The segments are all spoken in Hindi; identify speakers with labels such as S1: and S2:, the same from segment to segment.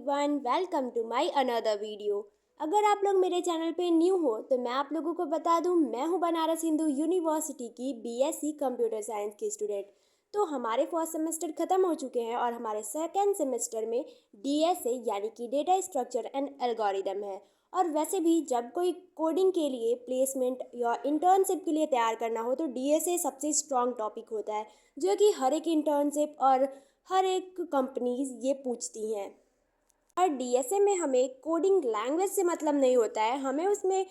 S1: Everyone, welcome to my another video. अगर आप लोग मेरे चैनल पे न्यू हो तो मैं आप लोगों को बता दूं, मैं हूं बनारस हिंदू यूनिवर्सिटी की बीएससी कंप्यूटर साइंस की स्टूडेंट। तो हमारे फर्स्ट सेमेस्टर ख़त्म हो चुके हैं और हमारे सेकेंड सेमेस्टर में डीएसए यानी कि डेटा स्ट्रक्चर एंड एल्गोरिदम है। और वैसे भी जब कोई कोडिंग के लिए प्लेसमेंट या इंटर्नशिप के लिए तैयार करना हो तो डीएसए सबसे स्ट्रॉन्ग टॉपिक होता है, जो कि हर एक इंटर्नशिप और हर एक कंपनीज ये पूछती हैं। और डीएसए में हमें कोडिंग लैंग्वेज से मतलब नहीं होता है, हमें उसमें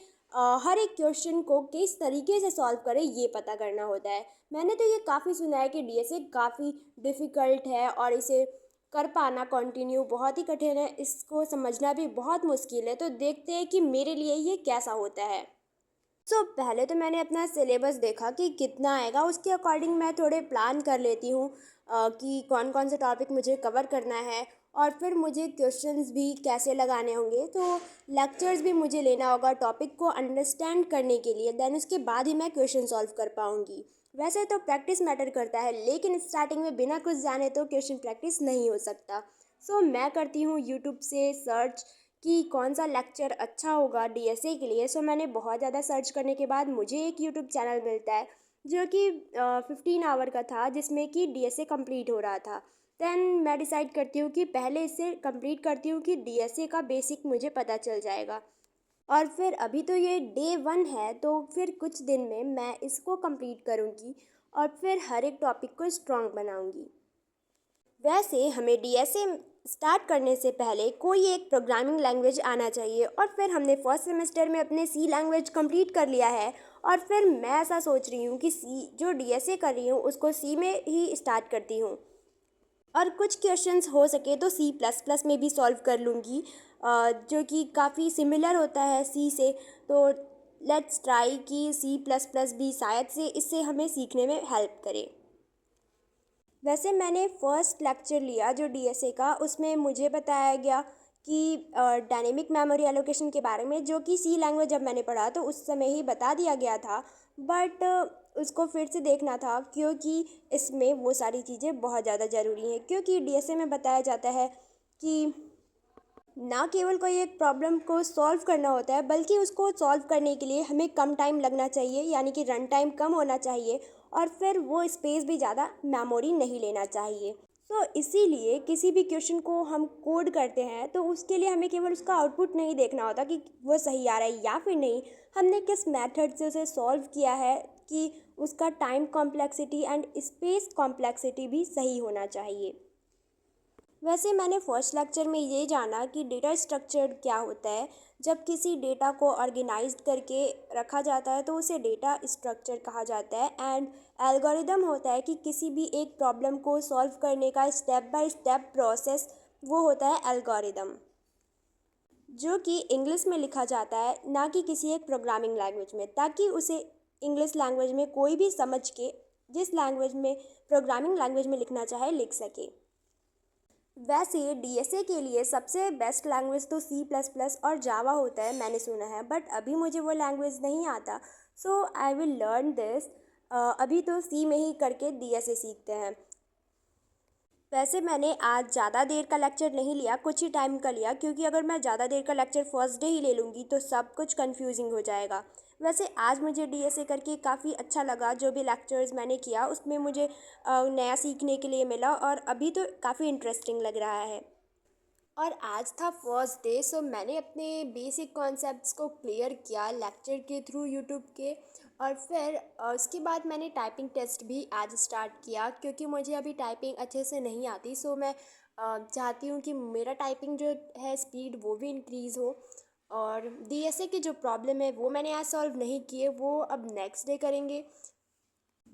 S1: हर एक क्वेश्चन को किस तरीके से सॉल्व करें ये पता करना होता है। मैंने तो ये काफ़ी सुना है कि डीएसए काफ़ी डिफ़िकल्ट है और इसे कर पाना कंटिन्यू बहुत ही कठिन है, इसको समझना भी बहुत मुश्किल है। तो देखते हैं कि मेरे लिए ये कैसा होता है। पहले तो मैंने अपना सिलेबस देखा कि कितना आएगा, उसके अकॉर्डिंग मैं थोड़े प्लान कर लेती हूँ कि कौन कौन से टॉपिक मुझे कवर करना है और फिर मुझे क्वेश्चंस भी कैसे लगाने होंगे। तो लेक्चर्स भी मुझे लेना होगा टॉपिक को अंडरस्टैंड करने के लिए, देन उसके बाद ही मैं क्वेश्चन सॉल्व कर पाऊँगी। वैसे तो प्रैक्टिस मैटर करता है, लेकिन स्टार्टिंग में बिना कुछ जाने तो क्वेश्चन प्रैक्टिस नहीं हो सकता। मैं करती हूँ यूट्यूब से सर्च कि कौन सा लेक्चर अच्छा होगा डीएसए के लिए। मैंने बहुत ज़्यादा सर्च करने के बाद मुझे एक यूट्यूब चैनल मिलता है जो कि 15 आवर का था, जिसमें कि डीएसए कंप्लीट हो रहा था। देन मैं डिसाइड करती हूँ कि पहले इसे कंप्लीट करती हूँ कि डीएसए का बेसिक मुझे पता चल जाएगा। और फिर अभी तो ये डे 1 है, तो फिर कुछ दिन में मैं इसको कंप्लीट करूँगी और फिर हर एक टॉपिक को स्ट्रॉन्ग बनाऊँगी। वैसे हमें डीएसए स्टार्ट करने से पहले कोई एक प्रोग्रामिंग लैंग्वेज आना चाहिए और फिर हमने फर्स्ट सेमेस्टर में अपने सी लैंग्वेज कंप्लीट कर लिया है। और फिर मैं ऐसा सोच रही हूँ कि सी जो डीएसए कर रही हूँ उसको सी में ही स्टार्ट करती हूँ और कुछ क्वेश्चंस हो सके तो सी प्लस प्लस में भी सॉल्व कर लूँगी, जो कि काफ़ी सिमिलर होता है सी से। तो लेट्स ट्राई कि सी प्लस प्लस भी शायद से इससे हमें सीखने में हेल्प करे। वैसे मैंने फर्स्ट लेक्चर लिया जो डीएसए का, उसमें मुझे बताया गया कि डायनेमिक मेमोरी एलोकेशन के बारे में, जो कि सी लैंग्वेज जब मैंने पढ़ा तो उस समय ही बता दिया गया था। बट उसको फिर से देखना था क्योंकि इसमें वो सारी चीज़ें बहुत ज़्यादा ज़रूरी हैं, क्योंकि डीएसए में बताया जाता है कि ना केवल कोई एक प्रॉब्लम को सॉल्व करना होता है, बल्कि उसको सॉल्व करने के लिए हमें कम टाइम लगना चाहिए, यानी कि रन टाइम कम होना चाहिए और फिर वो स्पेस भी ज़्यादा मेमोरी नहीं लेना चाहिए। इसीलिए किसी भी क्वेश्चन को हम कोड करते हैं तो उसके लिए हमें केवल उसका आउटपुट नहीं देखना होता कि वो सही आ रहा है या फिर नहीं, हमने किस मेथड से उसे सॉल्व किया है, कि उसका time complexity and space complexity भी सही होना चाहिए। वैसे मैंने फर्स्ट लेक्चर में ये जाना कि डेटा स्ट्रक्चर क्या होता है। जब किसी डेटा को ऑर्गेनाइज्ड करके रखा जाता है तो उसे डेटा स्ट्रक्चर कहा जाता है। एंड एल्गोरिदम होता है कि किसी भी एक प्रॉब्लम को सॉल्व करने का स्टेप बाय स्टेप प्रोसेस, वो होता है एल्गोरिदम, जो कि इंग्लिश में लिखा जाता है, ना कि किसी एक प्रोग्रामिंग लैंग्वेज में, ताकि उसे इंग्लिश लैंग्वेज में कोई भी समझ के जिस लैंग्वेज में प्रोग्रामिंग लैंग्वेज में लिखना चाहे लिख सके। वैसे डीएसए के लिए सबसे बेस्ट लैंग्वेज तो सी प्लस प्लस और जावा होता है, मैंने सुना है, बट अभी मुझे वो लैंग्वेज नहीं आता। I will learn this. अभी तो सी में ही करके डीएसए सीखते हैं। वैसे मैंने आज ज़्यादा देर का लेक्चर नहीं लिया, कुछ ही टाइम का लिया, क्योंकि अगर मैं ज़्यादा देर का लेक्चर फर्स्ट डे ही ले लूँगी तो सब कुछ कंफ्यूजिंग हो जाएगा। वैसे आज मुझे डीएसए करके काफ़ी अच्छा लगा, जो भी लेक्चर्स मैंने किया उसमें मुझे नया सीखने के लिए मिला और अभी तो काफ़ी इंटरेस्टिंग लग रहा है। और आज था फर्स्ट डे, मैंने अपने बेसिक कॉन्सेप्ट्स को क्लियर किया लेक्चर के थ्रू यूट्यूब के। और फिर उसके बाद मैंने टाइपिंग टेस्ट भी आज स्टार्ट किया, क्योंकि मुझे अभी टाइपिंग अच्छे से नहीं आती। मैं चाहती हूँ कि मेरा टाइपिंग जो है स्पीड वो भी इंक्रीज़ हो। और डीएसए की जो प्रॉब्लम है वो मैंने आज सॉल्व नहीं किए, वो अब नेक्स्ट डे करेंगे।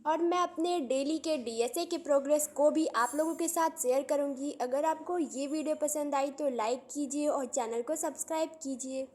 S1: और मैं अपने डेली के डीएसए के प्रोग्रेस को भी आप लोगों के साथ शेयर करूंगी। अगर आपको ये वीडियो पसंद आई तो लाइक कीजिए और चैनल को सब्सक्राइब कीजिए।